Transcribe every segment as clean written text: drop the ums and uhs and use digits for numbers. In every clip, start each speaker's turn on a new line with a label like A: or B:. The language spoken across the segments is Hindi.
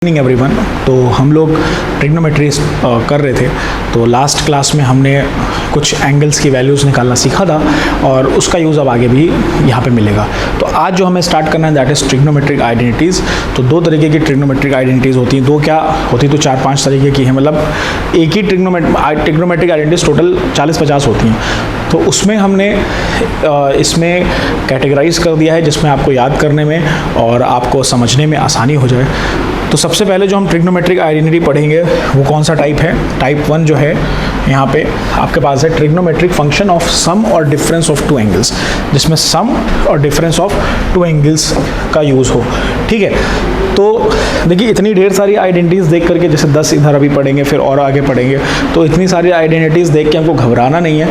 A: Morning everyone. तो हम लोग ट्रिग्नोमेट्री कर रहे थे। तो लास्ट क्लास में हमने कुछ एंगल्स की वैल्यूज़ निकालना सीखा था और उसका यूज़ अब आगे भी यहाँ पे मिलेगा। तो आज जो हमें स्टार्ट करना है दैट इज़ ट्रिग्नोमेट्रिक आइडेंटिटीज़। तो दो तरीके की ट्रिग्नोमेट्रिक आइडेंटिटीज़ होती हैं। दो क्या होती तो 4-5 तरीके की हैं, मतलब एक ही ट्रिग्नोमेट्रिक आइडेंटिटीज़ टोटल 40-50 होती हैं। तो उसमें हमने इसमें कैटेगराइज कर दिया है जिसमें आपको याद करने में और आपको समझने में आसानी हो जाए। तो सबसे पहले जो हम ट्रिग्नोमेट्रिक आइडेंटिटी पढ़ेंगे वो कौन सा टाइप है? टाइप 1 जो है यहाँ पे आपके पास है ट्रिग्नोमेट्रिक फंक्शन ऑफ सम और डिफरेंस ऑफ टू एंगल्स, जिसमें सम और डिफरेंस ऑफ टू एंगल्स का यूज़ हो। ठीक है, तो देखिए इतनी ढेर सारी आइडेंटिटीज़ देख करके, जैसे 10 इधर अभी पढ़ेंगे फिर और आगे पढ़ेंगे, तो इतनी सारी आइडेंटिटीज़ देख के हमको घबराना नहीं है।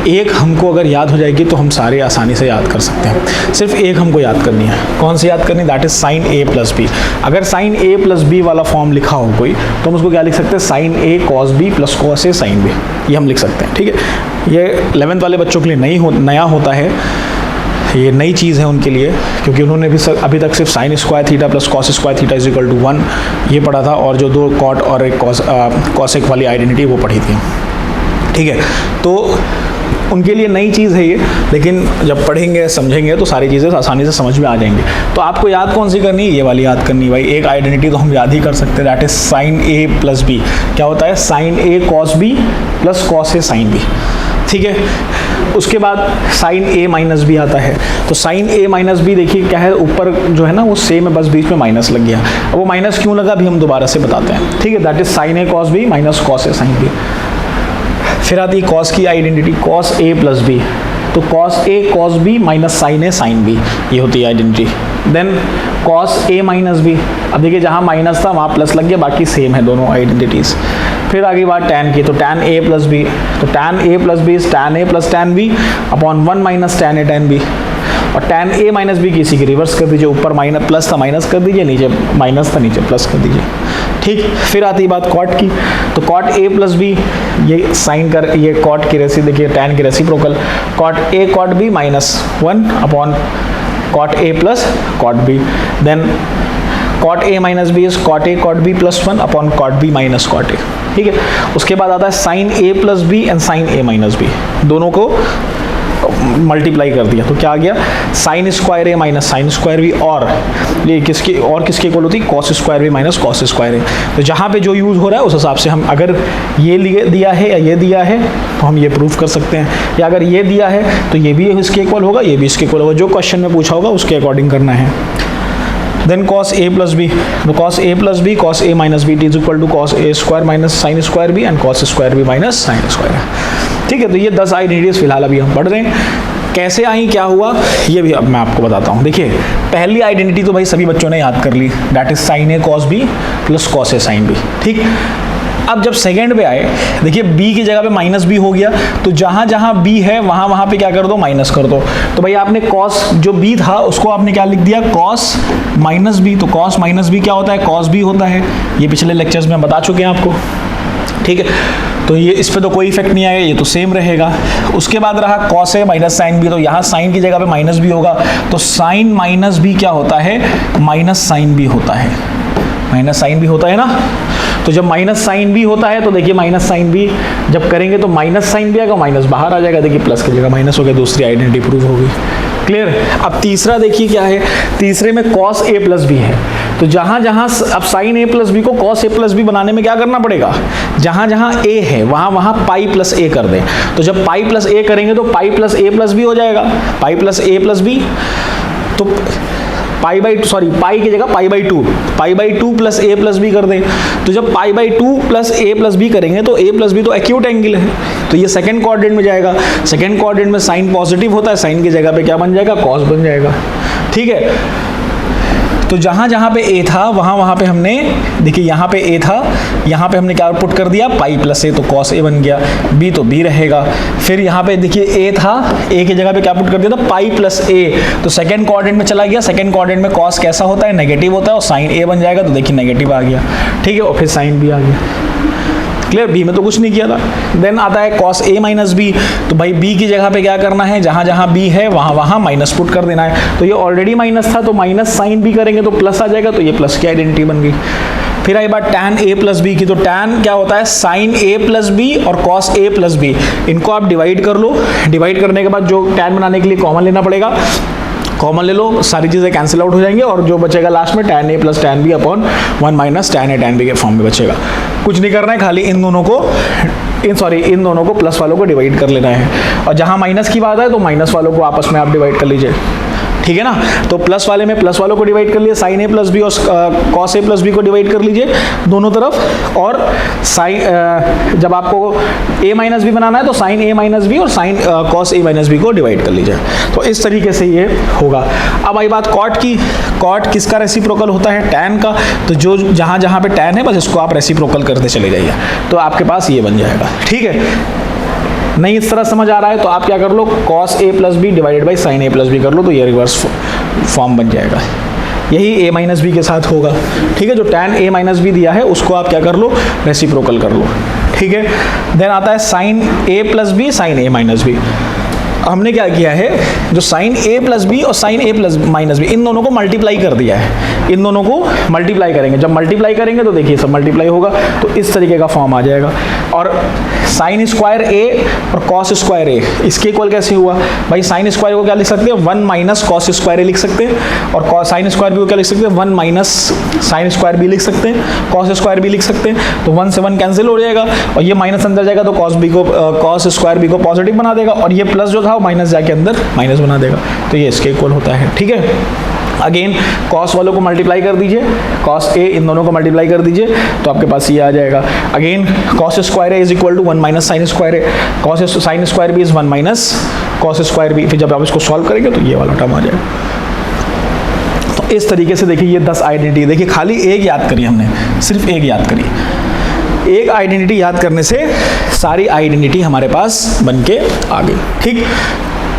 A: एक हमको अगर याद हो जाएगी तो हम सारे आसानी से याद कर सकते हैं। सिर्फ एक हमको याद करनी है। कौन सी याद करनी? That is sine A plus B. अगर साइन ए प्लस बी वाला फॉर्म लिखा हो कोई तो हम उसको क्या लिख सकते हैं? Sign A cos B plus cos A sine B, ये हम लिख सकते हैं। ठीक है, ये 11th वाले बच्चों के लिए नया होता है, ये नई चीज़ है उनके लिए, क्योंकि उन्होंने भी अभी तक सिर्फ sine square theta plus cos square theta is equal to 1 ये पढ़ा था, और जो दो कॉट और एक कॉसेक वाली आइडेंटिटी वो पढ़ी थी। ठीक है, तो उनके लिए नई चीज़ है ये, लेकिन जब पढ़ेंगे समझेंगे तो सारी चीज़ें आसानी से समझ में आ जाएंगी। तो आपको याद कौन सी करनी है? ये वाली याद करनी है भाई। एक आइडेंटिटी तो हम याद ही कर सकते हैं, that is sine A plus B. क्या होता है? Sine A cos B plus cos A sine B. ठीक है, उसके बाद साइन ए माइनस बी आता है। तो साइन ए माइनस बी देखिए क्या है, ऊपर जो है ना वो सेम है, बस बीच में माइनस लग गया। अब वो माइनस क्यों लगा अभी हम दोबारा से बताते हैं। ठीक है, that is sine A cos B minus cos A sine B. फिर आती है कॉस की identity, cos A plus B. तो cos A cos B minus sine A sine B, ये होती है identity. Then cos A minus B. अब देखिए जहाँ माइनस था वहाँ प्लस लग गया, बाकी सेम है दोनों आइडेंटिटीज़। फिर आगे बात टैन की, तो टैन ए प्लस बी। तो tan A plus B is tan A plus tan B upon 1 minus tan A tan B. और टैन ए माइनस बी किसी की रिवर्स कर दीजिए, ऊपर माइनस प्लस था माइनस कर दीजिए, नीचे माइनस था नीचे प्लस कर दीजिए। ठीक, फिर आती है बात कॉट की। तो कॉट ए प्लस बी, ये साइन कर, ये कॉट की रेसी देखिए टैन की reciprocal, cot A cot B minus 1 upon cot A plus cot B. Then cot A minus B is cot A cot B plus 1 upon cot B minus cot A. ठीक है, उसके बाद आता है sine A plus B and sine A minus B, दोनों को मल्टीप्लाई कर दिया तो क्या आ गया? Sine square A minus sine square B, और ये किसके इक्वल होती है? Cos square B minus cos square A. तो जहाँ पे जो यूज़ हो रहा है उस हिसाब से हम, अगर ये दिया है या ये दिया है तो हम ये प्रूफ कर सकते हैं, या अगर ये दिया है तो ये भी इसके इक्वल होगा, ये भी इसके इक्वल होगा। जो क्वेश्चन में पूछा होगा उसके अकॉर्डिंग करना है। Then cos a plus B, तो cos a plus B cos a minus B is equal to cos a square minus sine square B and cos square B minus sine square. ठीक है, तो ये 10 आइडेंटिटीज फिलहाल अभी हम पढ़ रहे हैं। कैसे आई, क्या हुआ, ये भी अब मैं आपको बताता हूँ। देखिए पहली आइडेंटिटी तो भाई सभी बच्चों ने याद कर ली, that is sine A cos B plus cos A sine B. ठीक, अब जब सेकेंड पे आए, देखिए b की जगह पे माइनस बी हो गया, तो जहां जहां b है वहां वहां पे क्या कर दो? माइनस कर दो। तो भाई आपने cos जो b था उसको आपने क्या लिख दिया? cos minus B. तो cos माइनस बी क्या होता है? cos b होता है। ये पिछले लेक्चर्स में बता चुके हैं आपको। ठीक है, तो ये इस पे तो कोई इफेक्ट नहीं आएगा, ये तो सेम रहेगा। उसके बाद रहा cos a minus sine B, तो यहाँ साइन की जगह पे माइनस बी होगा, तो साइन माइनस बी क्या होता है? माइनस साइन बी होता है। माइनस साइन बी होता है ना। तो जब माइनस साइन बी होता है तो देखिए माइनस साइन बी जब करेंगे तो माइनस साइन बी आएगा, माइनस बाहर आ जाएगा, देखिए प्लस की जगह माइनस हो गया, दूसरी आइडेंटिटी प्रूव हो गई। क्लियर? अब तीसरा देखिए क्या है, तीसरे में cos a प्लस बी है। तो जहां जहां अब साइन a प्लस बी को cos a प्लस बी बनाने में क्या करना पड़ेगा? जहां जहां a है वहां वहां पाई प्लस a कर दें। तो जब पाई प्लस a करेंगे तो pi plus a plus B हो जाएगा, pi plus a plus B. तो पाई की जगह pi by two plus A plus B कर दें। तो जब pi by 2 plus A plus B करेंगे तो ए प्लस बी तो एक्यूट एंगल है, तो ये सेकंड क्वाड्रेंट में जाएगा। सेकंड क्वाड्रेंट में साइन पॉजिटिव होता है, साइन की जगह पे क्या बन जाएगा? कॉस बन जाएगा। ठीक है, तो जहां जहां पे a था वहां वहां पे हमने, देखिए यहाँ पे a था, यहाँ पे हमने क्या पुट कर दिया? पाई प्लस a, तो cos a बन गया। b तो b रहेगा। फिर यहाँ पे देखिए a था, a की जगह पे क्या पुट कर दिया था? पाई प्लस a, तो सेकंड क्वाड्रेंट में चला गया। सेकंड क्वाड्रेंट में cos कैसा होता है? नेगेटिव होता है, और साइन a बन जाएगा, तो देखिए नेगेटिव आ गया। ठीक है, और फिर साइन b आ गया। क्लियर? बी में तो कुछ नहीं किया था। देन आता है cos a माइनस बी, तो भाई b की जगह पे क्या करना है? जहां जहां b है वहां वहां माइनस पुट कर देना है। तो ये ऑलरेडी माइनस था, तो माइनस साइन b करेंगे तो प्लस आ जाएगा, तो ये प्लस की आइडेंटिटी बन गई। फिर आई बात tan a प्लस बी की, तो tan क्या होता है sin a प्लस बी और cos a प्लस बी, इनको आप डिवाइड कर लो। डिवाइड करने के बाद जो tan बनाने के लिए कॉमन लेना पड़ेगा, कॉमन ले लो, सारी चीज़ें कैंसिल आउट हो जाएंगे और जो बचेगा लास्ट में tan a plus tan b upon 1 minus tan a tan b के फॉर्म में बचेगा। कुछ नहीं करना है, खाली इन दोनों को प्लस वालों को डिवाइड कर लेना है, और जहाँ माइनस की बात है तो माइनस वालों को आपस में आप डिवाइड कर लीजिए, ठीक है ना। तो प्लस वाले में प्लस वालों को डिवाइड कर लिए, साइन ए प्लस बी और कॉस ए प्लस बी को डिवाइड कर लीजिए दोनों तरफ, और साइन जब आपको ए माइनस बी बनाना है तो साइन ए माइनस बी और sine cos A minus B को डिवाइड कर लीजिए। तो इस तरीके से ये होगा। अब आई बात कॉट की, कॉट किसका रेसिप्रोकल होता है, टैन का। तो जो जहाँ जहाँ पे टैन है बस इसको आप रेसिप्रोकल करते चले जाइए, तो आपके पास ये बन जाएगा, ठीक है। नहीं इस तरह समझ आ रहा है तो आप क्या कर लो, cos a plus B divided by sine a plus B कर लो, तो ये रिवर्स फॉर्म बन जाएगा। यही a माइनस बी के साथ होगा, ठीक है। जो tan a माइनस बी दिया है उसको आप क्या कर लो, रेसिप्रोकल कर लो, ठीक है। देन आता है sine a plus B sine a minus B. हमने क्या किया है, जो साइन a प्लस बी और sine a plus minus B, इन दोनों को मल्टीप्लाई कर दिया है। इन दोनों को मल्टीप्लाई करेंगे, जब मल्टीप्लाई करेंगे तो देखिए सब मल्टीप्लाई होगा, तो इस तरीके का फॉर्म आ जाएगा। और साइन स्क्वायर a और कॉस स्क्वायर a, इसके इक्वल कैसे हुआ भाई, साइन स्क्वायर को क्या लिख सकते हैं, 1 माइनस कॉस स्क्वायर a लिख सकते हैं, और साइन स्क्वायर बी को क्या लिख सकते हैं, 1 माइनस साइन स्क्वायर बी लिख सकते हैं, कॉस स्क्वायर बी लिख सकते हैं। तो 1 से 1 कैंसिल हो जाएगा, और ये माइनस अंदर जाएगा तो कॉस स्क्वायर बी को पॉजिटिव बना देगा, और ये प्लस जो था वो माइनस जाके अंदर माइनस बना देगा, तो ये इसके इक्वल होता है, ठीक है। अगेन कॉस वालों को मल्टीप्लाई कर दीजिए, कॉस ए इन दोनों को मल्टीप्लाई कर दीजिए, तो आपके पास ये आ जाएगा। Again cos square A is equal to 1 minus sine square A, cos sine square B is 1 minus cos square B. फिर जब आप इसको सॉल्व करेंगे तो ये वाला टर्म आ जाएगा। तो इस तरीके से देखिए ये 10 आइडेंटिटी, देखिए खाली एक याद करी हमने, सिर्फ एक याद करी। एक आइडेंटिटी याद करने से सारी आइडेंटिटी हमारे पास बन के आ गई, ठीक।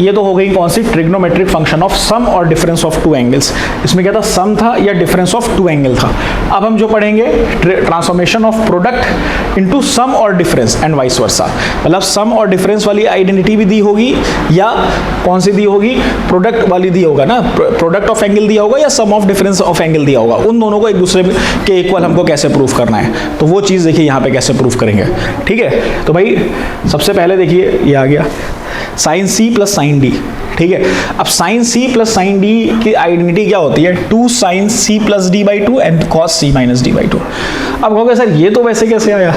A: ये तो हो गई कौन सी, ट्रिग्नोमेट्रिक फंक्शन ऑफ सम और डिफरेंस ऑफ टू एंगल्स। इसमें क्या था, सम था या डिफरेंस ऑफ टू एंगल था। अब हम जो पढ़ेंगे transformation of product into some और डिफरेंस एंड वाइस वर्सा, मतलब सम और डिफरेंस वाली आइडेंटिटी भी दी होगी, या कौन सी दी होगी, प्रोडक्ट वाली दी होगा ना, प्रोडक्ट ऑफ एंगल दिया होगा या सम ऑफ डिफरेंस ऑफ एंगल दिया होगा। उन दोनों को एक दूसरे के इक्वल हमको कैसे प्रूफ करना है, तो वो चीज़ देखिए यहाँ पे कैसे प्रूफ करेंगे, ठीक है। तो भाई सबसे पहले देखिए ये आ गया sine C plus sine D, ठीक है। अब sine C plus sine D की आइडेंटिटी क्या होती है, 2 sine C plus D by 2 and cos C minus D by 2। अब कहोगे सर ये तो वैसे कैसे आया,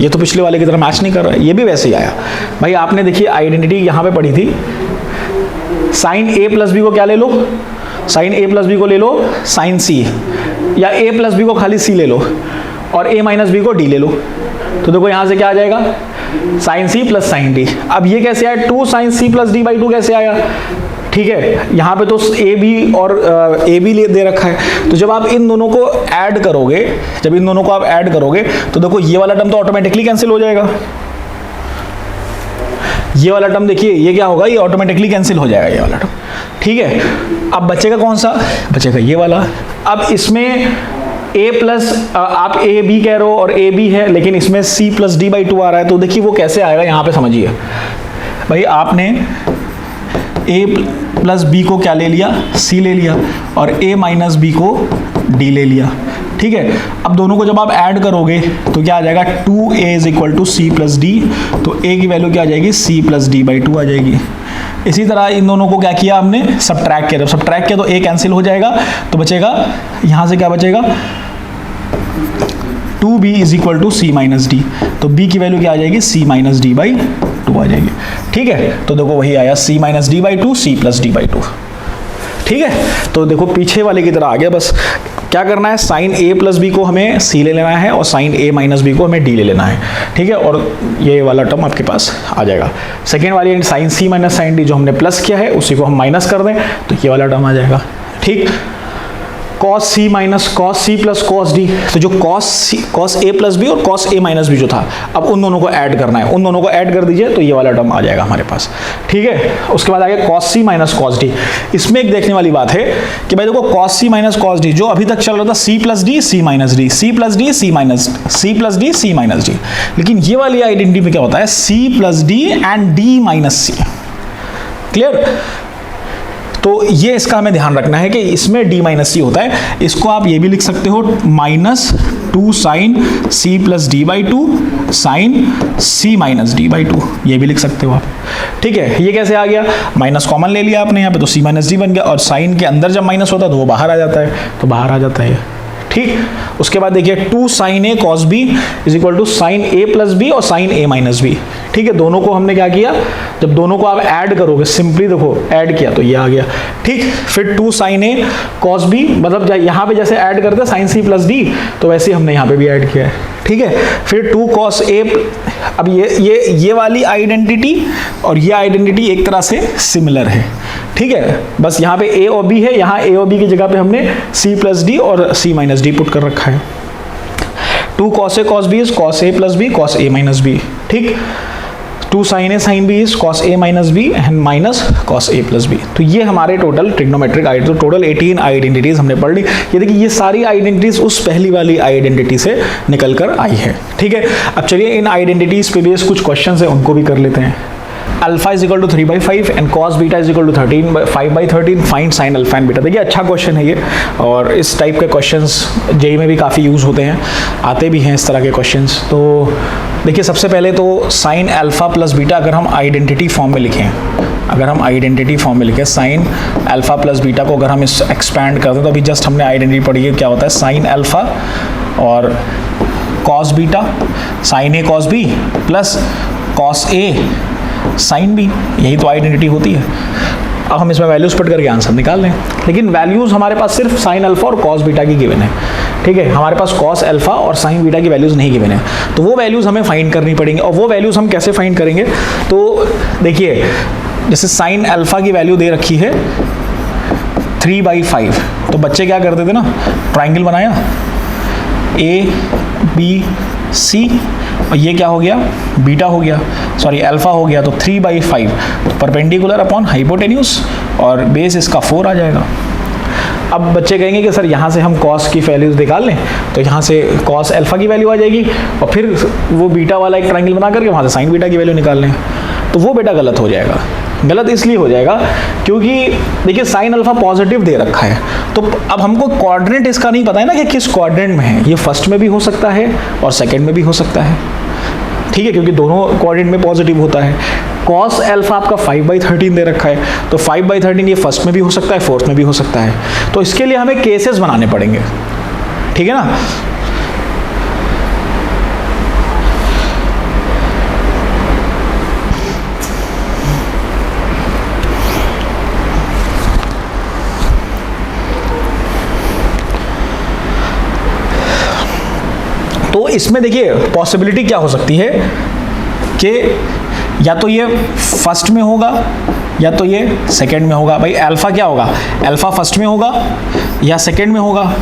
A: ये तो पिछले वाले की तरह मैच नहीं कर रहा है, ये भी वैसे ही आया। भाई आपने देखिए आइडेंटिटी यहाँ पे पढ़ी थी, साइन ए प्लस बी को क्या ले लो, साइन ए प्लस बी को ले लो साइन सी, या ए प्लस बी को खाली सी ले लो और ए माइनस बी को डी ले लो। तो देखो यहाँ से क्या आ जाएगा, sine C plus sine D. अब ये कैसे आया, 2 sine C plus D by 2 कैसे आया, ठीक है। यहाँ पे तो ए बी और ए बी दे रखा है, तो जब आप इन दोनों को ऐड करोगे, जब इन दोनों को आप ऐड करोगे तो देखो ये वाला टर्म तो ऑटोमेटिकली कैंसिल हो जाएगा, ये वाला टर्म देखिए ये क्या होगा, ये ऑटोमेटिकली कैंसिल हो जाएगा ये वाला टर्म, ठीक है। अब बचेगा कौन सा, बचेगा ये वाला। अब इसमें a प्लस आप ए बी कह रहे हो और ए बी है, लेकिन इसमें c प्लस डी बाई 2 आ रहा है, तो देखिए वो कैसे आएगा यहाँ पे समझिए। भाई आपने a प्लस बी को क्या ले लिया, c ले लिया, और a माइनस बी को d ले लिया, ठीक है। अब दोनों को जब आप ऐड करोगे तो क्या आ जाएगा, 2a is equal to c plus D, तो a की वैल्यू क्या आ जाएगी, c प्लस डी बाई 2 आ जाएगी। इसी तरह इन दोनों को क्या किया हमने, सब्ट्रैक्ट किया, जब सब्ट्रैक्ट किया तो a कैंसिल हो जाएगा, तो बचेगा यहाँ से क्या बचेगा, 2b is equal to C minus D, तो b की वैल्यू क्या आ जाएगी, c माइनस डी बाई 2 आ जाएगी, ठीक है। तो देखो वही आया c minus D by 2 c plus D by 2, ठीक है। तो देखो पीछे वाले की तरह आ गया, बस क्या करना है, साइन a प्लस बी को हमें c ले लेना है और साइन a माइनस बी को हमें d ले लेना है, ठीक है। और ये वाला टर्म आपके पास आ जाएगा। सेकेंड वाली sine c minus sine d जो हमने प्लस किया है उसी को हम माइनस कर दें तो ये वाला टर्म आ जाएगा, ठीक। cos c minus cos c plus cos d, तो जो cos a प्लस बी और cos a माइनस बी जो था, अब उन दोनों को ऐड करना है, उन दोनों को ऐड कर दीजिए तो ये वाला टर्म आ जाएगा हमारे पास, ठीक है। उसके बाद आ गया cos c minus cos d। इसमें एक देखने वाली बात है कि भाई देखो cos c minus cos d जो अभी तक चल रहा था c plus D c minus D, c plus D c minus c plus D c minus D, लेकिन ये वाली आइडेंटिटी में क्या होता है, c plus D and d minus c, clear. तो ये इसका हमें ध्यान रखना है कि इसमें डी माइनस सी होता है। इसको आप ये भी लिख सकते हो minus 2 sine C plus D by 2 sine C minus D by 2, ये भी लिख सकते हो आप। ठीक है, ये कैसे आ गया, माइनस कॉमन ले लिया आपने यहाँ पे, तो सी माइनस डी बन गया, और साइन के अंदर जब माइनस होता है तो वो बाहर आ जाता है, तो बाहर आ जाता है। ठीक, उसके बाद देखिए 2 sine A cos B is equal to sine A plus B और साइन ए माइनस बी। ठीक है, दोनों को हमने क्या किया, जब दोनों को आप ऐड करोगे, सिंपली देखो ऐड किया तो ये आ गया। ठीक, फिर 2 साइन ए कॉस बी, मतलब यहाँ पे जैसे ऐड करते साइन सी प्लस डी, तो वैसे ही हमने यहाँ पे भी ऐड किया है। ठीक है, फिर 2 कॉस ए, अब ये वाली आइडेंटिटी और ये आइडेंटिटी एक तरह से सिमिलर है। ठीक है, बस यहाँ पे ए और बी है, यहाँ ए और बी की जगह पे हमने सी प्लस डी और सी माइनस डी पुट कर रखा है। 2 cos A cos B is cos A plus B cos A minus B. ठीक, 2 sine A sine B is cos A minus B and minus cos A plus B. तो ये हमारे टोटल ट्रिग्नोमेट्रिक आइडेंटिटी, तो टोटल 18 आइडेंटिटीज हमने पढ़ ली। ये देखिए ये सारी आइडेंटिटीज उस पहली वाली आइडेंटिटी से निकल कर आई है। ठीक है, अब चलिए इन आइडेंटिटीज पे बेस कुछ क्वेश्चंस है उनको भी कर लेते हैं। Alpha is equal to 3/5 and cos beta is equal to 5/13, find sine alpha and beta. देखिए अच्छा क्वेश्चन है ये, और इस टाइप के क्वेश्चंस जेईई में भी काफ़ी यूज़ होते हैं, आते भी हैं इस तरह के क्वेश्चंस। तो देखिए सबसे पहले तो साइन अल्फा प्लस बीटा अगर हम आइडेंटिटी फॉर्म में लिखें, साइन अल्फा प्लस बीटा को अगर हम इस एक्सपैंड कर दें, तो अभी जस्ट हमने आइडेंटिटी पढ़ी है, क्या होता है साइन अल्फा और cos beta, sign A cos B plus cos A sine B, यही तो आइडेंटिटी होती है। अब हम इसमें वैल्यूज पुट करके आंसर निकाल लें, लेकिन वैल्यूज हमारे पास सिर्फ साइन अल्फा और कॉस बीटा की गिवन है। ठीक है, हमारे पास कॉस अल्फा और साइन बीटा की वैल्यूज नहीं गिवन है, तो वो वैल्यूज हमें फाइंड करनी पड़ेंगी। और वो वैल्यूज हम कैसे फाइंड करेंगे, तो देखिए जैसे साइन अल्फा की वैल्यू दे रखी है 3/5, तो बच्चे क्या करते थे ना, ट्राइंगल बनाया ABC, और ये क्या हो गया, बीटा हो गया, सॉरी अल्फा हो गया, तो 3/5, तो परपेंडिकुलर अपॉन हाइपोटेन्यूज, और बेस इसका 4 आ जाएगा। अब बच्चे कहेंगे कि सर यहाँ से हम कॉस की वैल्यूज निकाल लें, तो यहाँ से कॉस अल्फा की वैल्यू आ जाएगी, और फिर वो बीटा वाला एक ट्राइंगल बना करके वहाँ से साइन बीटा की वैल्यू निकाल लें, तो वो बेटा गलत हो जाएगा। गलत इसलिए हो जाएगा क्योंकि देखिए साइन अल्फा पॉजिटिव दे रखा है, तो अब हमको कोऑर्डिनेट इसका नहीं पता है ना कि किस कोऑर्डिनेट में है। ये फर्स्ट में भी हो सकता है और सेकंड में भी हो सकता है। ठीक है, क्योंकि दोनों कोऑर्डिनेट में पॉजिटिव होता है। कॉस अल्फा आपका 5/13 दे रखा है, तो 5/13 ये फर्स्ट में भी हो सकता है, फोर्थ में भी हो सकता है। तो इसके लिए हमें केसेस बनाने पड़ेंगे। ठीक है ना, तो इसमें देखिए पॉसिबिलिटी क्या हो सकती है कि या तो ये फर्स्ट में होगा या तो ये सेकंड में होगा। भाई अल्फा क्या होगा, अल्फा फर्स्ट में होगा या सेकंड में होगा,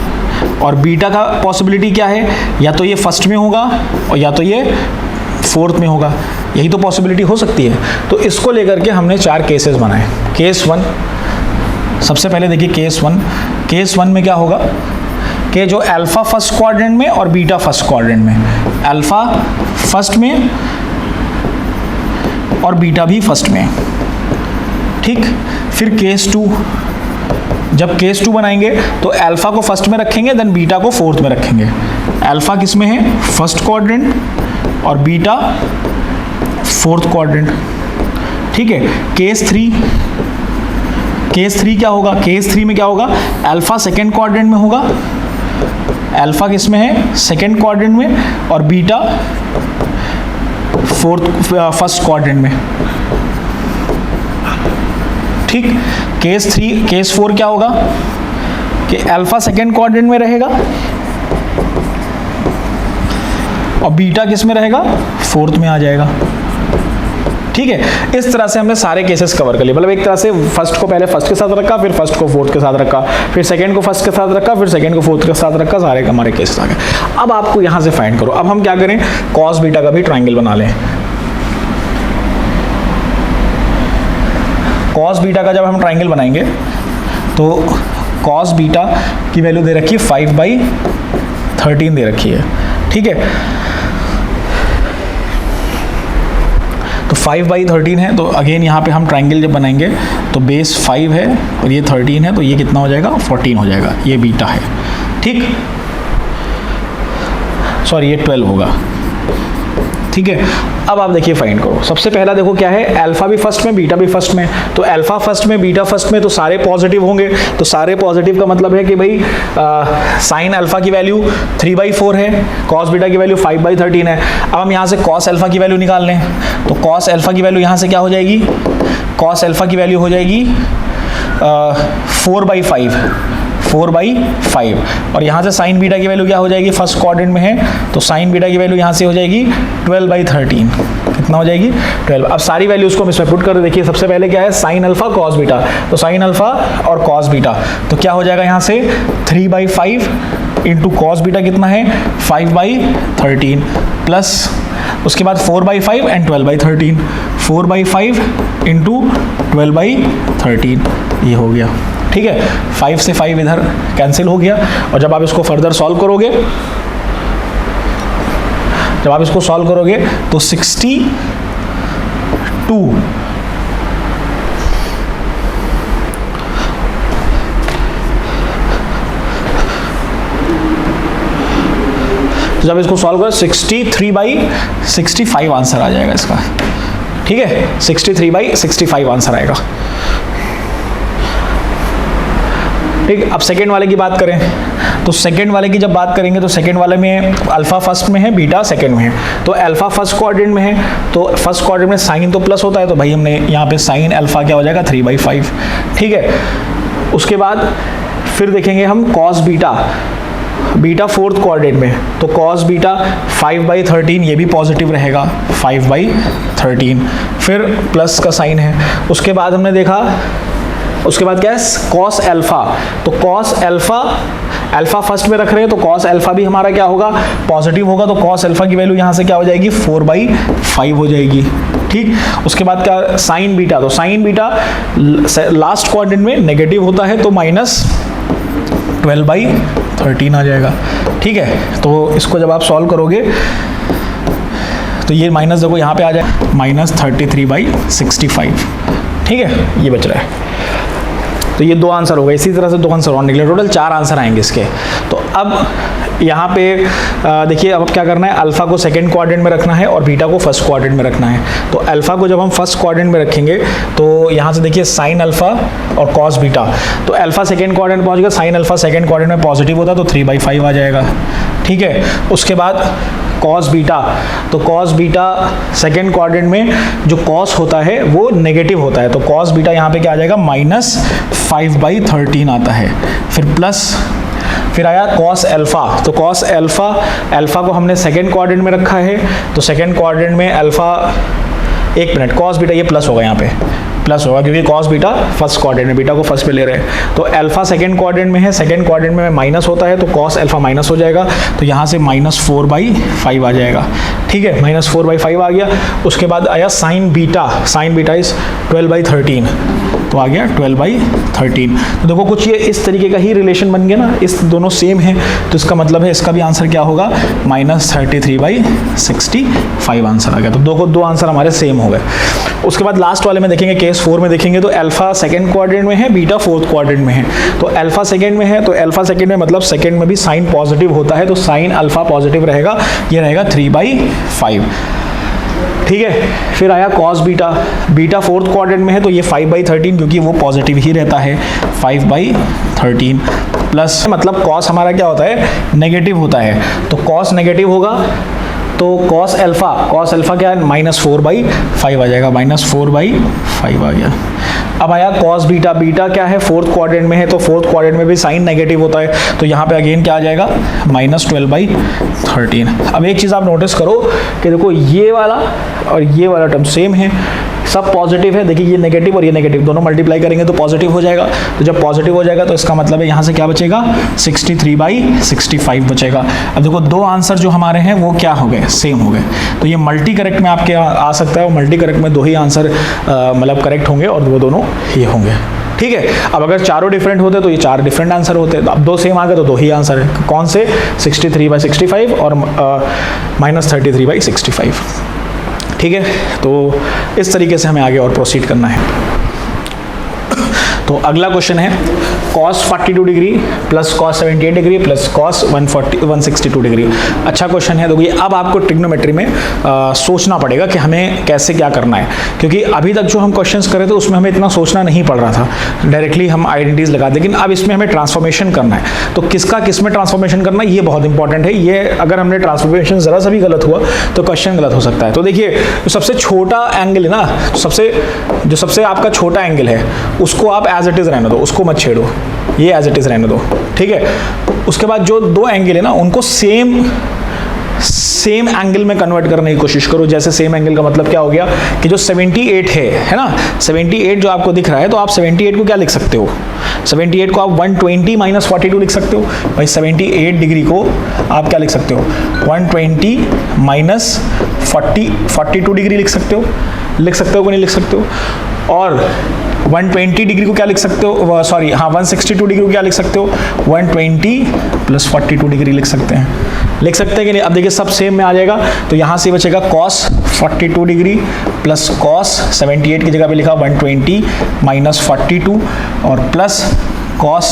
A: और बीटा का पॉसिबिलिटी क्या है, या तो ये फर्स्ट में होगा और या तो ये फोर्थ में होगा। यही तो पॉसिबिलिटी हो सकती है। तो इसको लेकर के हमने 4 केसेस बनाए। केस 1, सबसे पहले देखिए केस 1 में क्या होगा कि जो अल्फा फर्स्ट क्वाड्रेंट में और बीटा फर्स्ट क्वाड्रेंट में, अल्फा फर्स्ट में और बीटा भी फर्स्ट में। ठीक, फिर केस 2, जब केस 2 बनाएंगे तो अल्फा को फर्स्ट में रखेंगे, देन बीटा को फोर्थ में रखेंगे। अल्फा किस में है, फर्स्ट क्वाड्रेंट, और बीटा फोर्थ क्वाड्रेंट। ठीक है, केस 3 क्या होगा, केस 3 में क्या होगा, अल्फा सेकेंड क्वाड्रेंट में होगा, अल्फा किस में है, सेकेंड क्वाड्रेंट में, और बीटा फर्स्ट क्वाड्रेंट में। ठीक, केस 4 क्या होगा कि अल्फा सेकेंड क्वाड्रेंट में रहेगा और बीटा किस में रहेगा, फोर्थ में आ जाएगा। ठीक है, इस तरह से हमने सारे केसेस कवर कर लिए। मतलब एक तरह से फर्स्ट को पहले फर्स्ट के साथ रखा, फिर फर्स्ट को फोर्थ के साथ रखा, फिर सेकंड को फर्स्ट के साथ रखा, फिर सेकंड को फोर्थ के साथ रखा, सारे हमारे केसेस आ गए। अब आपको यहां से फाइंड करो। अब हम क्या करें, कॉस बीटा का भी ट्राइंगल बना लें। कॉस बीटा का जब हम ट्राइंगल बनाएंगे तो कॉस बीटा की वैल्यू दे रखी है 5/13 दे रखी है। ठीक है, तो 5/13 है, तो अगेन यहाँ पे हम ट्राइंगल जब बनाएंगे तो बेस 5 है और ये 13 है, तो ये कितना हो जाएगा 14 हो जाएगा, ये बीटा है। ठीक, सॉरी ये 12 होगा। ठीक है, अब आप देखिए फाइंड करो। सबसे पहला देखो क्या है, अल्फा भी फर्स्ट में बीटा भी फर्स्ट में, तो अल्फा फर्स्ट में बीटा फर्स्ट में, तो सारे पॉजिटिव होंगे। तो सारे पॉजिटिव का मतलब है कि भाई साइन अल्फा की वैल्यू 3/4 है, कॉस बीटा की वैल्यू 5/13 है। अब हम यहाँ से कॉस अल्फा की वैल्यू निकाल लें, तो कॉस अल्फा की वैल्यू यहाँ से क्या हो जाएगी, कॉस अल्फा की वैल्यू हो जाएगी 4/5 और यहाँ से साइन बीटा की वैल्यू क्या हो जाएगी, फर्स्ट क्वाड्रेंट में है तो साइन बीटा की वैल्यू यहाँ से हो जाएगी 12/13। कितना हो जाएगी 12। अब सारी वैल्यूज को हम इसमें पुट कर देखिए। सबसे पहले क्या है, साइन अल्फा कॉस बीटा, तो साइन अल्फा और कॉस बीटा, तो क्या हो जाएगा यहाँ से 3/5 इंटू कॉस बीटा कितना है 5/13 प्लस उसके बाद 4/5 एंड 12/13, 4/5 इंटू 12/13 ये हो गया। ठीक है, 5 से 5 इधर कैंसिल हो गया। और जब आप इसको फर्दर सॉल्व करोगे, तो 62 तो जब इसको सॉल्व करो 63/65 आंसर आ जाएगा इसका। ठीक है, 63/65 आंसर आएगा। ठीक, अब सेकेंड वाले की बात करें, तो सेकेंड वाले की जब बात करेंगे तो सेकेंड वाले में अल्फा फर्स्ट में है, बीटा सेकेंड में है। तो अल्फा फर्स्ट क्वाड्रेंट में है, तो फर्स्ट क्वाड्रेंट में साइन तो प्लस होता है, तो भाई हमने यहाँ पे साइन अल्फा क्या हो जाएगा 3/5। ठीक है, उसके बाद फिर देखेंगे हम cos beta, beta fourth quadrant में, तो कॉस बीटा 5/13 ये भी पॉजिटिव रहेगा 5/13, फिर प्लस का साइन है। उसके बाद हमने देखा, उसके बाद क्या है कॉस अल्फा, तो कॉस अल्फा फर्स्ट में रख रहे हैं, तो कॉस अल्फा भी हमारा क्या होगा पॉजिटिव होगा, तो कॉस अल्फा की वैल्यू यहाँ से क्या हो जाएगी 4/5 हो जाएगी। ठीक, उसके बाद क्या साइन बीटा, तो साइन बीटा लास्ट क्वाड्रेंट में नेगेटिव होता है, तो -12/13 आ जाएगा। ठीक है, तो इसको जब आप सॉल्व करोगे तो ये माइनस देखो यहाँ पे आ जाए -33/65। ठीक है, ये बच रहा है। तो ये दो आंसर हो गए। इसी तरह से दो आंसर और निकले, टोटल 4 आंसर आएंगे इसके। तो अब यहाँ पे देखिए, अब क्या करना है, अल्फा को सेकंड क्वाड्रेंट में रखना है और बीटा को फर्स्ट क्वाड्रेंट में रखना है। तो अल्फा को जब हम फर्स्ट क्वाड्रेंट में रखेंगे तो यहाँ से देखिए साइन अल्फा और कॉस बीटा, तो अल्फा सेकंड क्वाड्रेंट में पहुँच गया, साइन अल्फा सेकंड क्वाड्रेंट में पॉजिटिव होता तो 3/5 आ जाएगा। ठीक है, उसके बाद कॉस बीटा, तो कॉस बीटा सेकेंड क्वाड्रेंट में जो कॉस होता है वो नेगेटिव होता है, तो कॉस बीटा यहाँ पे क्या आ जाएगा -5/13 आता है। फिर आया कॉस अल्फा, तो कॉस अल्फा को हमने सेकेंड क्वाड्रेंट में रखा है, तो सेकेंड क्वाड्रेंट में अल्फा, एक मिनट, कॉस बीटा ये प्लस होगा, यहाँ पे प्लस होगा क्योंकि कॉस बीटा फर्स्ट क्वाड्रेंट में, बीटा को फर्स्ट पे ले रहे हैं। तो अल्फा सेकंड क्वाड्रेंट में है, सेकंड क्वाड्रेंट में माइनस होता है, तो कॉस अल्फा माइनस हो जाएगा, तो यहाँ से -4/5 आ जाएगा। ठीक है, -4/5 आ गया। उसके बाद आया साइन बीटा इज 12/13, तो आ गया 12/13। तो देखो कुछ ये इस तरीके का ही रिलेशन बन गया ना, इस दोनों सेम है, तो इसका मतलब है इसका भी आंसर क्या होगा -33/65 आंसर आ गया। तो दो आंसर हमारे सेम हो गए। उसके बाद लास्ट वाले में देखेंगे, केस 4 में देखेंगे, तो अल्फा सेकंड क्वाड्रेंट में है, बीटा फोर्थ क्वाड्रेंट में है। तो अल्फा सेकंड में है, तो अल्फा सेकंड में मतलब सेकंड में भी साइन पॉजिटिव होता है, तो साइन अल्फा पॉजिटिव रहेगा, ये रहेगा 3/5। ठीक है, फिर आया कॉस बीटा फोर्थ क्वाड्रेंट में है, तो ये 5/13 क्योंकि वो पॉजिटिव ही रहता है, 5/13 प्लस, मतलब कॉस हमारा क्या होता है नेगेटिव होता है, तो कॉस नेगेटिव होगा, तो कॉस अल्फा क्या है -4/5 आ जाएगा, -4/5 आ गया। अब आया कॉस बीटा क्या है फोर्थ क्वाड्रेंट में है, तो फोर्थ क्वाड्रेंट में भी साइन नेगेटिव होता है, तो यहाँ पे अगेन क्या आ जाएगा -12/13। अब एक चीज़ आप नोटिस करो कि देखो ये वाला और ये वाला टर्म सेम है, सब पॉजिटिव है। देखिए ये नेगेटिव और ये नेगेटिव दोनों मल्टीप्लाई करेंगे तो पॉजिटिव हो जाएगा, तो जब पॉजिटिव हो जाएगा तो इसका मतलब है यहाँ से क्या बचेगा 63/65 बचेगा। अब देखो दो आंसर जो हमारे हैं वो क्या हो गए, सेम हो गए, तो ये मल्टी करेक्ट में आपके आ सकता है, और मल्टी करेक्ट में दो ही आंसर मतलब करेक्ट होंगे और वो दोनों ये होंगे। ठीक है, अब अगर चारों डिफरेंट होते तो ये 4 डिफरेंट आंसर होते, तो अब दो सेम आ गए तो दो ही आंसर है। कौन से 63/65 और -33/65। ठीक है, तो इस तरीके से हमें आगे और प्रोसीड करना है। तो अगला क्वेश्चन है cos 42 degree plus cos 78 degree plus cos 162 degree. अच्छा क्वेश्चन है। देखिए अब आपको ट्रिग्नोमेट्री में सोचना पड़ेगा कि हमें कैसे क्या करना है, क्योंकि अभी तक जो हम क्वेश्चंस कर रहे थे उसमें हमें इतना सोचना नहीं पड़ रहा था, डायरेक्टली हम आइडेंटिटीज लगा दें। लेकिन अब इसमें हमें ट्रांसफॉर्मेशन करना है, तो किसका किस में ट्रांसफॉर्मेशन करना है ये बहुत इंपॉर्टेंट है। ये अगर हमने ट्रांसफॉर्मेशन ज़रा सा भी गलत हुआ तो क्वेश्चन गलत हो सकता है। तो देखिए जो सबसे छोटा एंगल है ना, जो सबसे आपका छोटा एंगल है उसको आप एज इट इज़ रहने दो, उसको मत छेड़ो, ये एज इट इज़ रहने दो, ठीक है। उसके बाद जो दो एंगल है ना उनको सेम एंगल में कन्वर्ट करने की कोशिश करो। जैसे सेम एंगल का मतलब क्या हो गया कि जो 78 है ना, 78 जो आपको दिख रहा है, तो आप 78 को क्या लिख सकते हो, 78 को आप 120 माइनस 42 लिख सकते हो। भाई 78 डिग्री को आप क्या लिख सकते हो, 120 माइनस 42 डिग्री लिख सकते हो कि नहीं लिख सकते हो। और 120 डिग्री को क्या लिख सकते हो, सॉरी हाँ 162 डिग्री को क्या लिख सकते हो, 120 प्लस 42 डिग्री लिख सकते हैं कि नहीं। अब देखिए सब सेम में आ जाएगा, तो यहाँ से बचेगा cos 42 डिग्री प्लस cos 78 की जगह पे लिखा 120 माइनस 42 और plus cos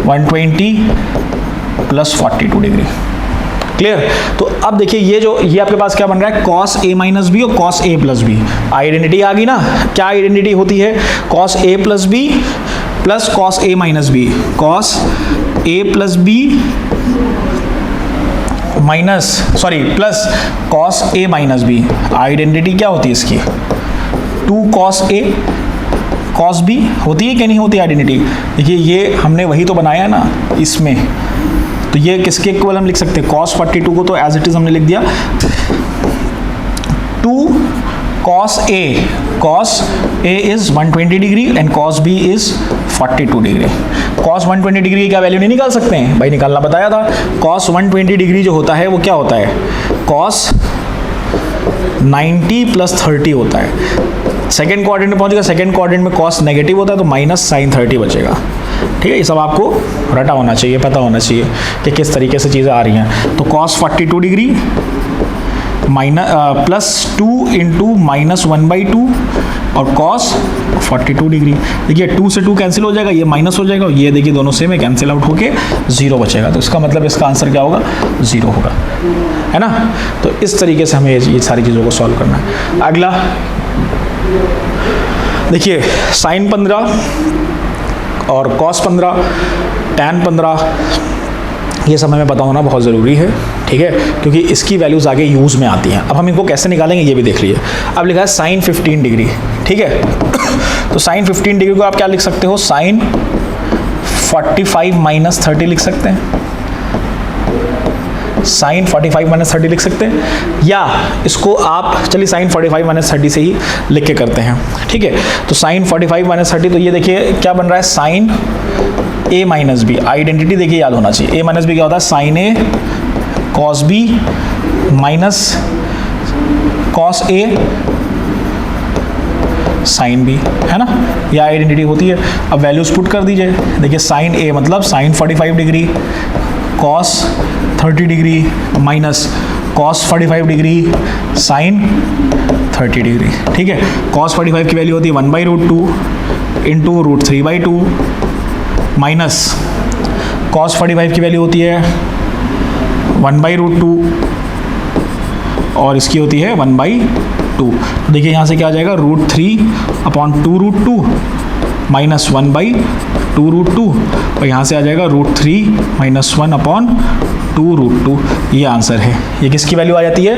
A: 120 plus 42 degree. Clear. तो अब देखिए ये आपके पास क्या बन रहा है, cos a माइनस बी और cos a plus B. Identity आ गई ना, क्या आइडेंटिटी होती है, cos a plus B plus cos a minus B, cos a plus B minus plus cos a minus B. Identity क्या होती है इसकी, 2 cos a cos b होती है कि नहीं होती आइडेंटिटी। देखिए ये हमने वही तो बनाया ना इसमें, तो ये किसके इक्वल हम लिख सकते हैं, cos 42 को तो एज इट इज हमने लिख दिया 2 cos a is 120 degree and cos b is 42 degree. cos 120 degree की क्या वैल्यू नहीं निकाल सकते हैं भाई, निकालना बताया था। cos 120 डिग्री जो होता है वो क्या होता है, cos 90 प्लस 30 होता है। सेकेंड क्वाड्रेंट में पहुंचेगा, सेकेंड क्वाड्रेंट में cos नेगेटिव होता है तो माइनस sin 30 बचेगा। ठीक है, ये सब आपको रटा होना चाहिए, पता होना चाहिए कि किस तरीके से चीज़ें आ रही हैं। तो cos 42 degree plus 2 into minus 1/2 और cos 42 डिग्री। देखिए 2 से 2 कैंसिल हो जाएगा, ये माइनस हो जाएगा, ये देखिए दोनों सेम है, कैंसिल आउट होके 0 बचेगा। तो इसका मतलब इसका आंसर क्या होगा, 0 होगा, है ना। तो इस तरीके से हमें ये सारी चीज़ों को सॉल्व करना है। अगला देखिए sin 15 और cos 15 tan 15, ये सब हमें पता होना बहुत ज़रूरी है, ठीक है, क्योंकि इसकी वैल्यूज़ आगे यूज़ में आती हैं। अब हम इनको कैसे निकालेंगे ये भी देख लीजिए। अब लिखा है sin 15 डिग्री, ठीक है। तो sin 15 डिग्री को आप क्या लिख सकते हो, sin 45 माइनस 30 लिख सकते हैं, sin 45 माइनस 30 लिख सकते हैं, या इसको आप चलिए sin 45 माइनस 30 से ही लिख के करते हैं, ठीक है। तो sin 45 माइनस 30, तो ये देखिए क्या बन रहा है, sin a minus B. Identity देखिए याद होना चाहिए, a माइनस बी क्या होता है, sin a cos b minus cos a sin b, है ना, यह आइडेंटिटी होती है। अब वैल्यूज पुट कर दीजिए। देखिए sin a मतलब sin 45 degree cos 30 degree minus cos 45 degree sin 30 degree, ठीक है। cos 45 की वैल्यू होती है 1/√2 इंटू √3/2 माइनस cos 45 की वैल्यू होती है 1/√2 और इसकी होती है 1/2। तो देखिए यहाँ से क्या आ जाएगा, √3/2√2 माइनस 1/2√2 और यहाँ से आ जाएगा √3 माइनस 1/2√2। ये आंसर है। ये किसकी वैल्यू आ जाती है,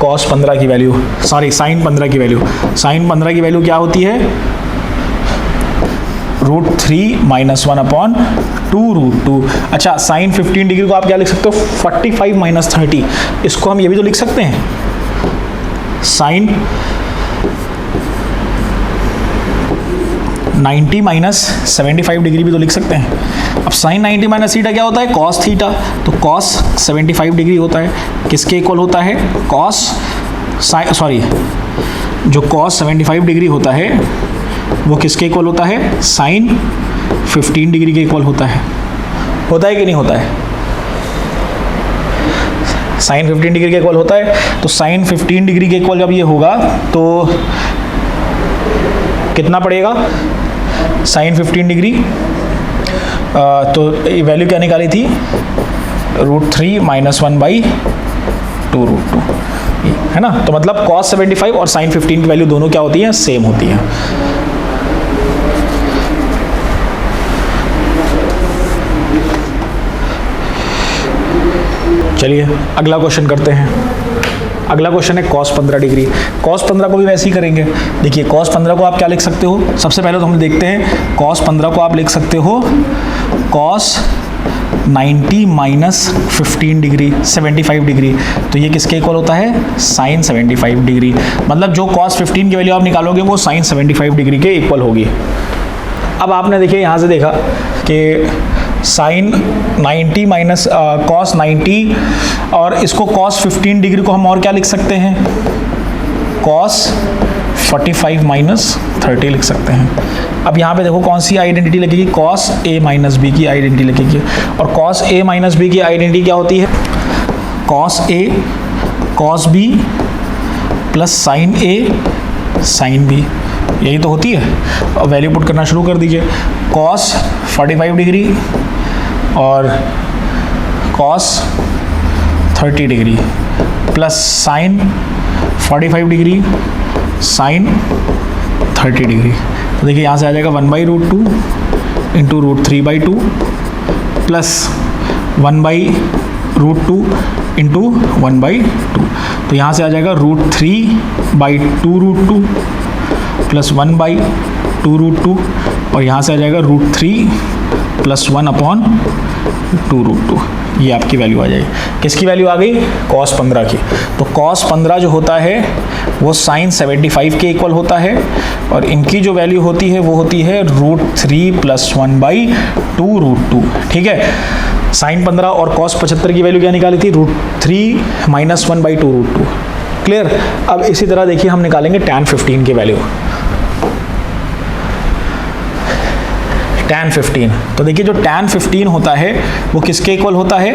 A: cos 15 की वैल्यू, सॉरी sin 15 की वैल्यू। sin 15 की वैल्यू क्या होती है, √3 माइनस 1/2√2। अच्छा sin 15 डिग्री को आप क्या लिख सकते हो, 45 माइनस 30। इसको हम ये भी तो लिख सकते हैं, sin 90 माइनस 75 डिग्री भी तो लिख सकते हैं। अब sin 90 माइनस थीटा क्या होता है, cos थीटा, तो cos 75 डिग्री होता है, किसके इक्वल होता है, जो cos 75 डिग्री होता है वो किसके इक्वल होता है, sin 15 डिग्री के इक्वल होता है कि नहीं होता है। साइन 15 डिग्री के इक्वल होता है। तो साइन 15 डिग्री के इक्वल जब ये होगा तो कितना पड़ेगा, साइन 15 डिग्री तो वैल्यू क्या निकाली थी, √3 - 1/2 √2, है ना। तो मतलब cos 75 और sin 15 की वैल्यू दोनों क्या होती है, सेम होती है। चलिए अगला क्वेश्चन करते हैं। अगला क्वेश्चन है cos 15 डिग्री। cos 15 को भी वैसे ही करेंगे। देखिए cos 15 को आप क्या लिख सकते हो, सबसे पहले तो हम देखते हैं cos 15 को आप लिख सकते हो cos 90 - 15 डिग्री 75 डिग्री। तो ये किसके इक्वल होता है, sin 75 डिग्री। मतलब जो cos 15 की वैल्यू आप निकालोगे वो sin 75 डिग्री के इक्वल होगी। अब आपने देखिए यहाँ से देखा कि sin 90 माइनस cos 90 और इसको cos 15 डिग्री को हम और क्या लिख सकते हैं, cos 45 - 30 लिख सकते हैं। अब यहाँ पे देखो कौन सी आइडेंटिटी लगेगी, cos a - b की आइडेंटिटी लगेगी। और cos a - b की आइडेंटिटी क्या होती है, cos a cos b plus sin a sin b, यही तो होती है। और वैल्यू पुट करना शुरू कर दीजिए, cos 45 डिग्री और cos 30 degree plus sin 45 degree sin 30 degree. तो देखिए यहाँ से आ जाएगा 1/√2 इंटू √3/2 प्लस 1/√2 इंटू 1/2। तो यहाँ से आ जाएगा √3/2 √2 प्लस 1/2 √2 और यहाँ से आ जाएगा √3 प्लस 1/2 √2। ये आपकी वैल्यू आ जाएगी। किसकी वैल्यू आ गई, cos 15 की। तो cos 15 जो होता है वो sin 75 के इक्वल होता है और इनकी जो वैल्यू होती है वो होती है √3 प्लस 1/2 √2। ठीक है, sin 15 और cos 75 की वैल्यू क्या निकाली थी, √3 - 1/2 √2। क्लियर। अब इसी तरह देखिए हम निकालेंगे tan 15 की वैल्यू, tan 15। तो देखिए जो tan 15 होता है वो किसके इक्वल होता है,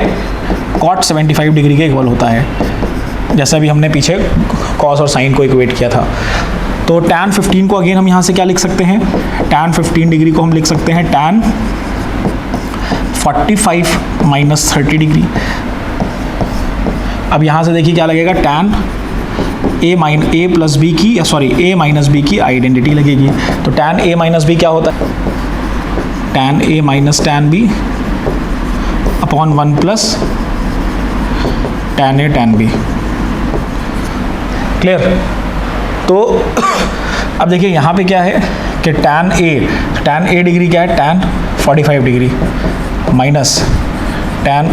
A: cot 75 डिग्री के इक्वल होता है, जैसा भी हमने पीछे cos और sin को इक्वेट किया था। तो tan 15 को अगेन हम यहाँ से क्या लिख सकते हैं, tan 15 डिग्री को हम लिख सकते हैं tan 45 - 30 डिग्री। अब यहाँ से देखिए क्या लगेगा, tan a प्लस b की a माइनस b की आइडेंटिटी लगेगी। तो tan a माइनस b क्या होता है, tan a minus tan b upon 1 plus tan a tan b। Clear. तो अब देखिए यहाँ पे क्या है कि tan a डिग्री क्या है, tan 45 degree minus tan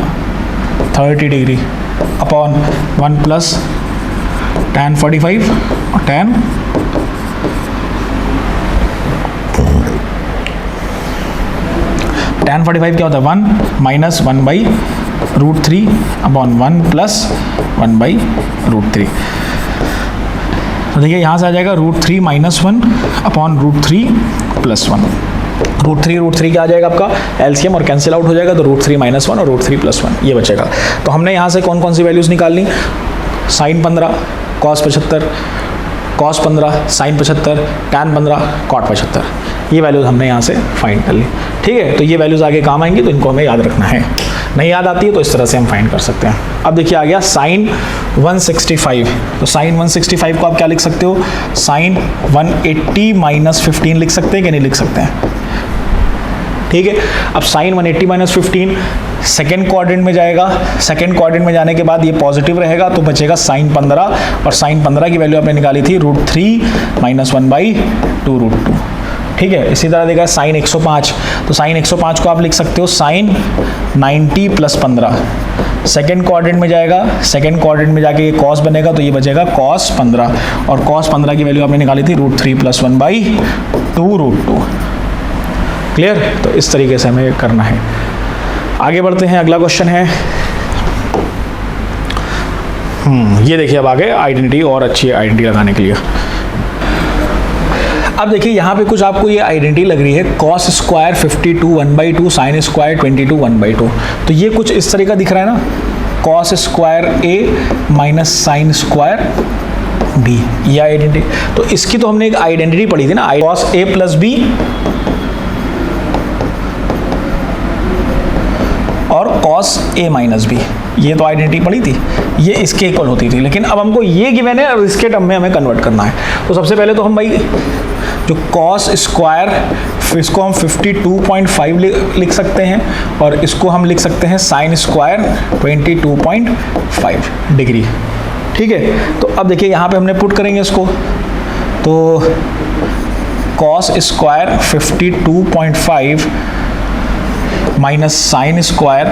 A: 30 degree upon 1 plus tan 45 और tan tan 45 क्या होता है, 1 माइनस 1/√3 अपॉन 1 प्लस 1/√3। तो देखिए यहाँ से आ जाएगा √3 - 1 अपॉन √3 प्लस 1। √3 क्या आ जाएगा आपका एलसीएम और कैंसिल आउट हो जाएगा, तो √3 - 1 और √3 प्लस 1 ये बचेगा। तो हमने यहाँ से कौन कौन सी वैल्यूज़ निकालनी, sin 15 cos 75 cos 15 sin 75 tan 15 cot 75, ये वैल्यूज़ हमने यहाँ से फाइंड कर ली। ठीक है, तो ये वैल्यूज़ आगे काम आएंगी तो इनको हमें याद रखना है। नहीं याद आती है तो इस तरह से हम फाइंड कर सकते हैं। अब देखिए आ गया sin 165। तो sin 165 को आप क्या लिख सकते हो, sin 180 - 15 लिख सकते हैं कि नहीं लिख सकते हैं। ठीक है, अब sin 180 - 15 सेकेंड क्वाड्रेंट में जाएगा। सेकेंड क्वाड्रेंट में जाने के बाद ये पॉजिटिव रहेगा तो बचेगा sin 15 और sin 15 की वैल्यू आपने निकाली थी √3 - 1/2 √2। ठीक है, इसी तरह देखा sin 105। तो sin 105 को आप लिख सकते हो sin 90 + 15। सेकेंड क्वाड्रेंट में जाएगा, सेकेंड क्वाड्रेंट में जाके ये cos बनेगा तो ये बचेगा cos 15 और cos 15 की वैल्यू आपने निकाली थी √3 + 1/2 √2। क्लियर। तो इस तरीके से हमें करना है। आगे बढ़ते हैं, अगला क्वेश्चन है ये देखिए अब आगे आइडेंटिटी और अच्छी आइडेंटिटी लगाने के लिए। अब देखिए यहाँ पे कुछ आपको ये आइडेंटिटी लग रही है, cos स्क्वायर 52 1/2 sin स्क्वायर 22 1/2। तो ये कुछ इस तरह का दिख रहा है ना, cos square A minus sine square B, ये आइडेंटिटी। तो इसकी तो हमने एक आइडेंटिटी पढ़ी थी ना, कॉस ए प्लस बी और कॉस ए माइनस बी, ये तो आइडेंटिटी पढ़ी थी, ये इसके इक्वल होती थी। लेकिन अब हमको ये गिवन है और इसके टर्म में हमें कन्वर्ट करना है। तो सबसे पहले तो हम भाई जो कॉस स्क्वायर, इसको हम 52.5 लिख सकते हैं और इसको हम लिख सकते हैं साइन स्क्वायर 22.5 डिग्री, ठीक है। तो अब देखिए यहाँ पे हमने पुट करेंगे इसको, तो cos square 52.5 minus sine square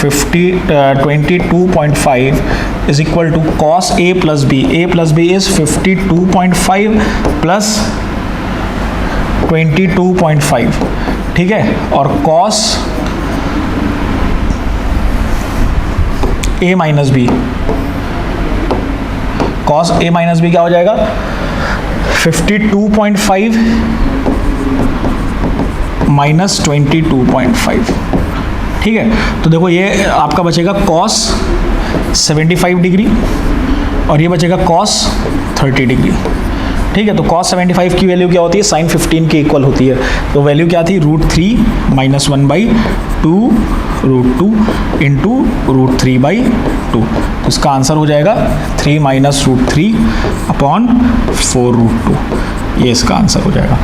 A: 22.5 is equal to cos A plus B, A plus B is 52.5 plus 22.5, ठीक है। और cos A minus B, cos A minus B क्या हो जाएगा 52.5 माइनस 22.5, ठीक है। तो देखो ये आपका बचेगा कॉस 75 डिग्री और ये बचेगा कॉस 30 डिग्री, ठीक है। तो cos 75 की वैल्यू क्या होती है, sin 15 के इक्वल होती है। तो वैल्यू क्या थी, √3 माइनस 1/2 √2 इंटू √3/2। तो इसका आंसर हो जाएगा 3 माइनस √3 अपॉन 4√2, ये इसका आंसर हो जाएगा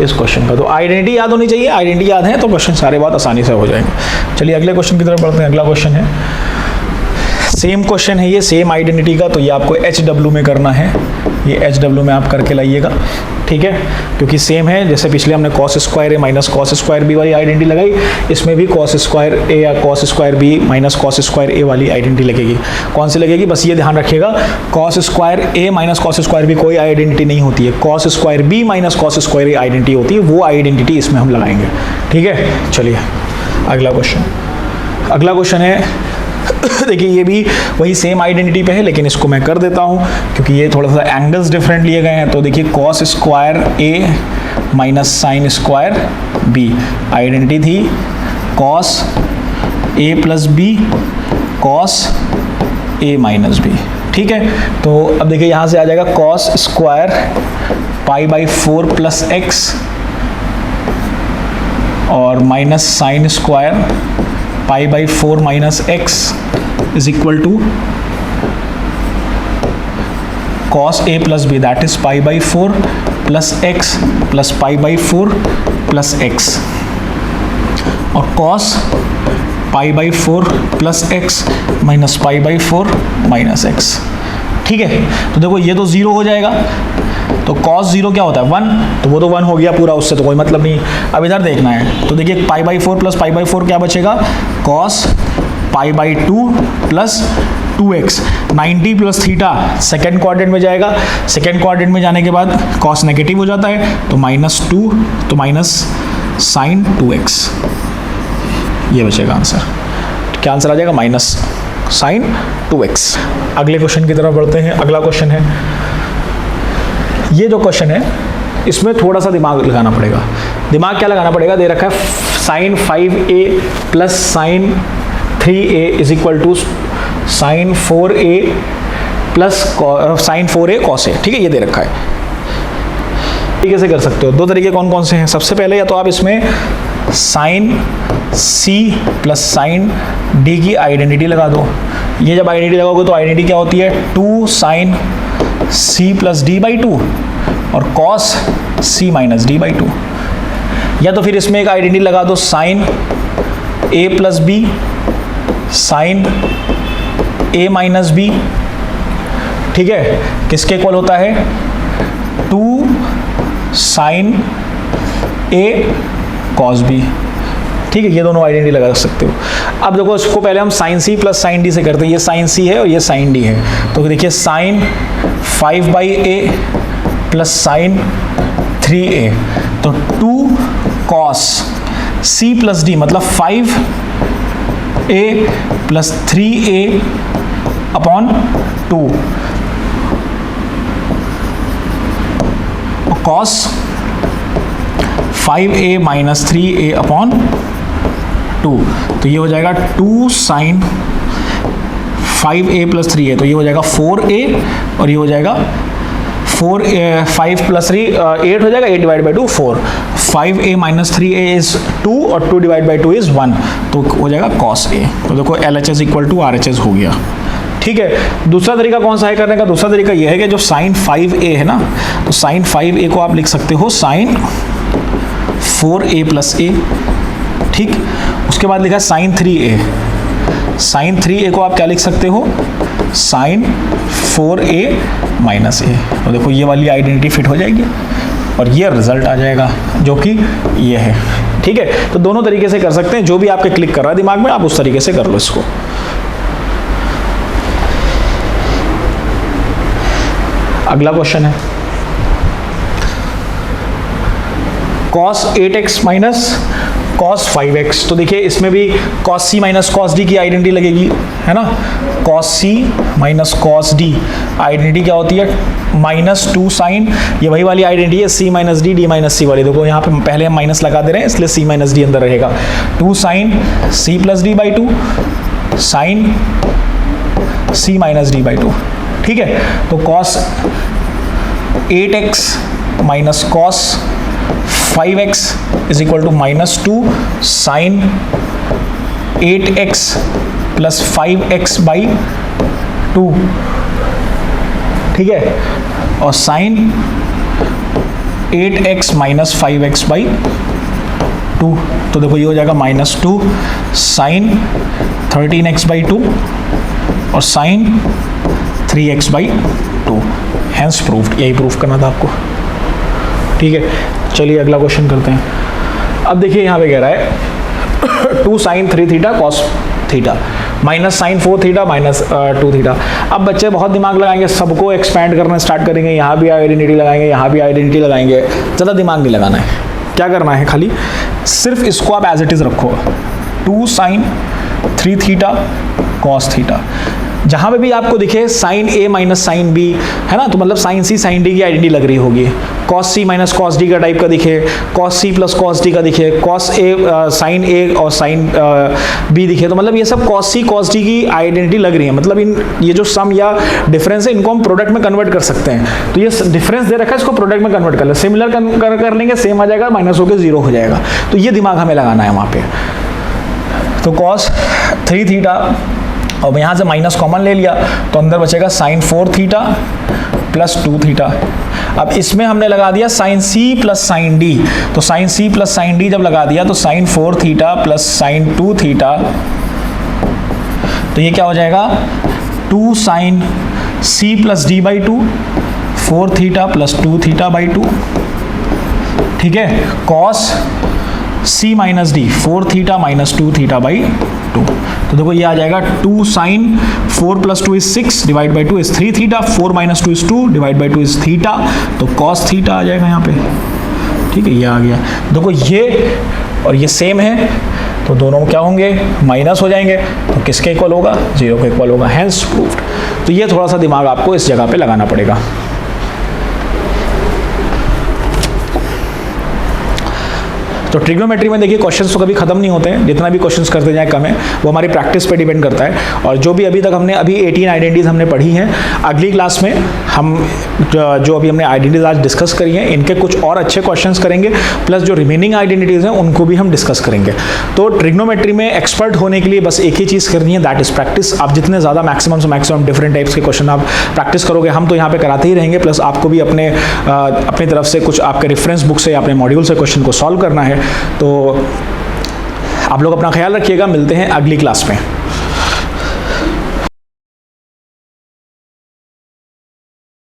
A: इस क्वेश्चन का। तो आइडेंटिटी याद होनी चाहिए, आइडेंटिटी याद है तो क्वेश्चन सारे बहुत आसानी से हो जाएंगे। चलिए अगले क्वेश्चन की तरफ बढ़ते हैं। अगला क्वेश्चन है, सेम क्वेश्चन है ये, सेम आइडेंटिटी का। तो ये आपको HW में करना है, ये HW में आप करके लाइएगा, ठीक है, क्योंकि सेम है। जैसे पिछले हमने cos square A minus cos square B वाली आइडेंटिटी लगाई, इसमें भी कॉस स्क्वायर ए या cos square B minus cos square A वाली आइडेंटिटी लगेगी। कौन सी लगेगी, बस ये ध्यान रखिएगा, cos square A minus cos square B कोई आइडेंटिटी नहीं होती है, cos square B minus cos square A identity होती है, वो आइडेंटिटी इसमें हम लगाएंगे, ठीक है। चलिए अगला क्वेश्चन, अगला क्वेश्चन है देखिए ये भी वही सेम आइडेंटिटी पे है, लेकिन इसको मैं कर देता हूँ क्योंकि ये थोड़ा सा एंगल्स डिफरेंट लिए गए हैं। तो देखिए cos square A minus sine square B, identity थी cos A plus B cos A minus B, ठीक है। तो अब देखिए यहाँ से आ जाएगा कॉस स्क्वायर π/4 प्लस एक्स और minus sine square π/4 minus x is equal to cos a plus B, that is π/4 plus x plus π/4 plus x और cos π/4 plus x minus π/4 minus x, ठीक है। तो देखो ये तो 0 हो जाएगा, तो cos 0 क्या होता है 1, तो वो तो 1 हो गया पूरा, उससे तो कोई मतलब नहीं। अब इधर देखना है, तो देखिए π/4 प्लस π/4 क्या बचेगा, cos π/2 plus 2x, 90 plus theta second quadrant में जाएगा, सेकेंड क्वाड्रेंट में जाने के बाद cos नेगेटिव हो जाता है, तो -2, तो माइनस साइन 2x, ये बचेगा आंसर। तो क्या आंसर आ जाएगा, माइनस साइन 2x। अगले क्वेश्चन की तरफ बढ़ते हैं। अगला क्वेश्चन है, ये जो क्वेश्चन है इसमें थोड़ा सा दिमाग लगाना पड़ेगा। दिमाग क्या लगाना पड़ेगा, दे रखा है sine 5a plus sine 3a is equal to sine 4a plus sine 4a cos a, ठीक है, ये दे रखा है। तरीके से कर सकते हो, दो तरीके कौन कौन से हैं। सबसे पहले या तो आप इसमें sine c plus sine d की आइडेंटिटी लगा दो। ये जब आइडेंटिटी लगाओगे तो आइडेंटिटी क्या होती है, 2 साइन c प्लस d/2 और cos c माइनस d/2। या तो फिर इसमें एक आइडेंटिटी लगा दो sine a plus B sine a minus B, ठीक है, किसके इक्वल होता है, 2 साइन a cos b, ठीक है। ये दोनों आइडेंटिटी लगा सकते हो। अब देखो इसको पहले हम sine c plus sine d से करते हैं। ये साइन c है और ये साइन d है, तो देखिए sign 5/a plus sine 3a, तो 2 cos c प्लस d मतलब 5a plus 3a upon 2 cos 5a minus 3a upon 2, तो ये हो जाएगा 2 साइन 5a प्लस 3a, तो ये हो जाएगा 4a और ये हो जाएगा 5 प्लस 3 8 हो जाएगा, 8 divide by 2 4, 5a minus 3a is 2 और 2 डिवाइड बाई 2 इज 1, तो हो जाएगा cos a। तो देखो LHS इक्वल टू RHS हो गया। ठीक है, दूसरा तरीका कौन सा है करने का? दूसरा तरीका ये है कि जो साइन 5a है ना, तो साइन 5a को आप लिख सकते हो साइन 4a प्लस a। ठीक, उसके बाद लिखा है साइन 3a, साइन 3a को आप क्या लिख सकते हो? Sine 4a minus a। तो देखो ये वाली आइडेंटिटी फिट हो जाएगी और ये रिजल्ट आ जाएगा जो कि ये है। ठीक है, तो दोनों तरीके से कर सकते हैं, जो भी आपके क्लिक कर रहा है दिमाग में आप उस तरीके से कर लो इसको। अगला क्वेश्चन है cos 8x minus cos 5x। तो देखिए इसमें भी cos c minus cos d की आइडेंटिटी लगेगी, है ना। cos c minus cos d identity क्या होती है? -2 साइन, ये वही वाली आइडेंटिटी है c minus d, d minus c वाली। देखो यहाँ पे पहले हम माइनस लगा दे रहे हैं इसलिए c माइनस d अंदर रहेगा। 2 sine c plus d by 2 sine c minus d by 2। ठीक है, तो cos 8x minus cos 5x is equal to -2 sine 8x plus 5x by 2। ठीक है, और sign 8x minus 5x by 2, तो देखो ये हो जाएगा -2 साइन 13x बाई 2 और sine 3x by 2। Hence proved, यही प्रूफ करना था आपको। ठीक है, चलिए अगला क्वेश्चन करते हैं। अब देखिए यहाँ पे कह रहा है 2 sine 3 theta cos theta minus sine 4 theta minus 2 theta. अब बच्चे बहुत दिमाग लगाएंगे, सबको एक्सपैंड करना स्टार्ट करेंगे, यहाँ भी आइडेंटिटी लगाएंगे, यहाँ भी आइडेंटिटी लगाएंगे। ज़्यादा दिमाग नहीं लगाना है, क्या करना है खाली सिर्फ इसको आप एज इट इज़ रखो, 2 साइन 3 थीटा कॉस थीटा। जहाँ पे भी आपको दिखे sine A minus sine B, है ना, तो मतलब साइन सी साइन डी की आइडेंटिटी लग रही होगी। Cos C minus cos D का टाइप का दिखे, cos C plus cos D का दिखे, कॉस ए साइन ए और साइन बी दिखे, तो मतलब ये सब कॉस सी कॉस डी की आइडेंटिटी लग रही है। मतलब इन ये जो सम या डिफरेंस है इनको हम प्रोडक्ट में कन्वर्ट कर सकते हैं। तो ये डिफरेंस दे रखा है, इसको प्रोडक्ट में कन्वर्ट कर ले, सिमिलर कर लेंगे, सेम आ जाएगा, माइनस होकर 0 हो जाएगा। तो ये दिमाग हमें लगाना है वहाँ पे। तो कॉस 3 थीटा और यहाँ से माइनस कॉमन ले लिया तो अंदर बचेगा साइन 4 थीटा प्लस 2 थीटा। अब इसमें हमने लगा दिया sine C plus sine D, तो sine C plus sine D जब लगा दिया तो sine 4 theta plus sine 2 theta, तो ये क्या हो जाएगा 2 sine C plus D by 2 4 theta plus 2 theta by 2। ठीक है, cos C minus D 4 theta minus 2 theta by 2। तो देखो ये आ जाएगा 2 sine 4 plus 2 is 6 divide by 2 is 3 theta, 4 minus 2 is 2 divide by 2 is theta, तो कॉस थीटा आ जाएगा यहाँ पे। ठीक है, ये आ गया। देखो ये और ये सेम है तो दोनों क्या होंगे? माइनस हो जाएंगे, तो किसके इक्वल होगा? 0 के इक्वल होगा। Hence proved. तो ये थोड़ा सा दिमाग आपको इस जगह पे लगाना पड़ेगा। तो ट्रिग्नोमेट्री में देखिए क्वेश्चंस तो कभी खत्म नहीं होते हैं, जितना भी क्वेश्चंस करते जाए कम है, वो हमारी प्रैक्टिस पे डिपेंड करता है। और जो भी अभी तक हमने 18 आइडेंटिटीज हमने पढ़ी हैं, अगली क्लास में हम जो अभी हमने आइडेंटिटीज आज डिस्कस करी हैं इनके कुछ और अच्छे क्वेश्चंस करेंगे, प्लस जो रिमेनिंग आइडेंटिटीज हैं उनको भी हम डिस्कस करेंगे। तो ट्रिग्नोमेट्री में एक्सपर्ट होने के लिए बस एक ही चीज़ करनी है, दैट इज प्रैक्टिस। आप जितने ज़्यादा मैक्सिमम से मैक्सिमम डिफरेंट टाइप्स के क्वेश्चन आप प्रैक्टिस करोगे, हम तो यहाँ पे कराते ही रहेंगे, प्लस आपको भी अपनी तरफ से कुछ आपके रेफरेंस बुक से अपने मॉड्यूल से क्वेश्चन को सॉल्व करना है। तो आप लोग अपना ख्याल रखिएगा, मिलते हैं अगली क्लास में।